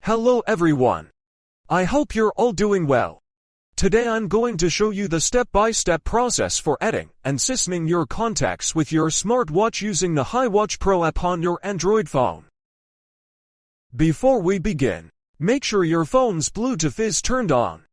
Hello everyone. I hope you're all doing well. Today I'm going to show you the step-by-step process for adding and syncing your contacts with your smartwatch using the Hiwatch Pro app on your Android phone. Before we begin, make sure your phone's Bluetooth is turned on.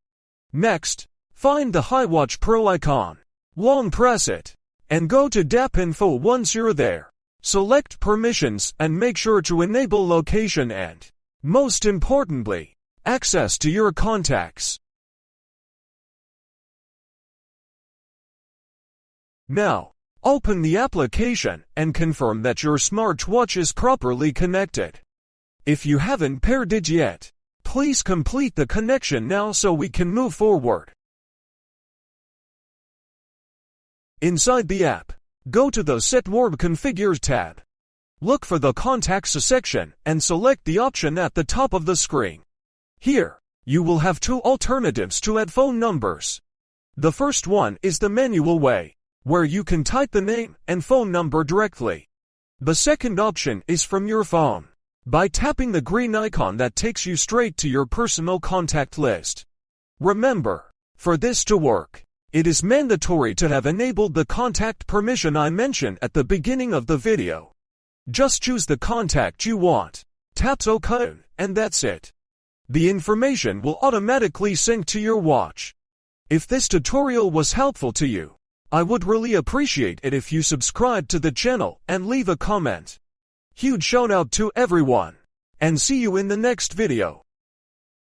Next, find the Hiwatch Pro icon. Long press it, and go to App Info. Once you're there, select Permissions and make sure to enable location and, most importantly, access to your contacts. Now, open the application and confirm that your smartwatch is properly connected. If you haven't paired it yet, please complete the connection now so we can move forward. Inside the app, go to the Set Warp Configure tab. Look for the Contacts section and select the option at the top of the screen. Here, you will have two alternatives to add phone numbers. The first one is the manual way, where you can type the name and phone number directly. The second option is from your phone, by tapping the green icon that takes you straight to your personal contact list. Remember, for this to work, it is mandatory to have enabled the contact permission I mentioned at the beginning of the video. Just choose the contact you want, tap OK, and that's it. The information will automatically sync to your watch. If this tutorial was helpful to you, I would really appreciate it if you subscribe to the channel and leave a comment. Huge shout out to everyone, and see you in the next video.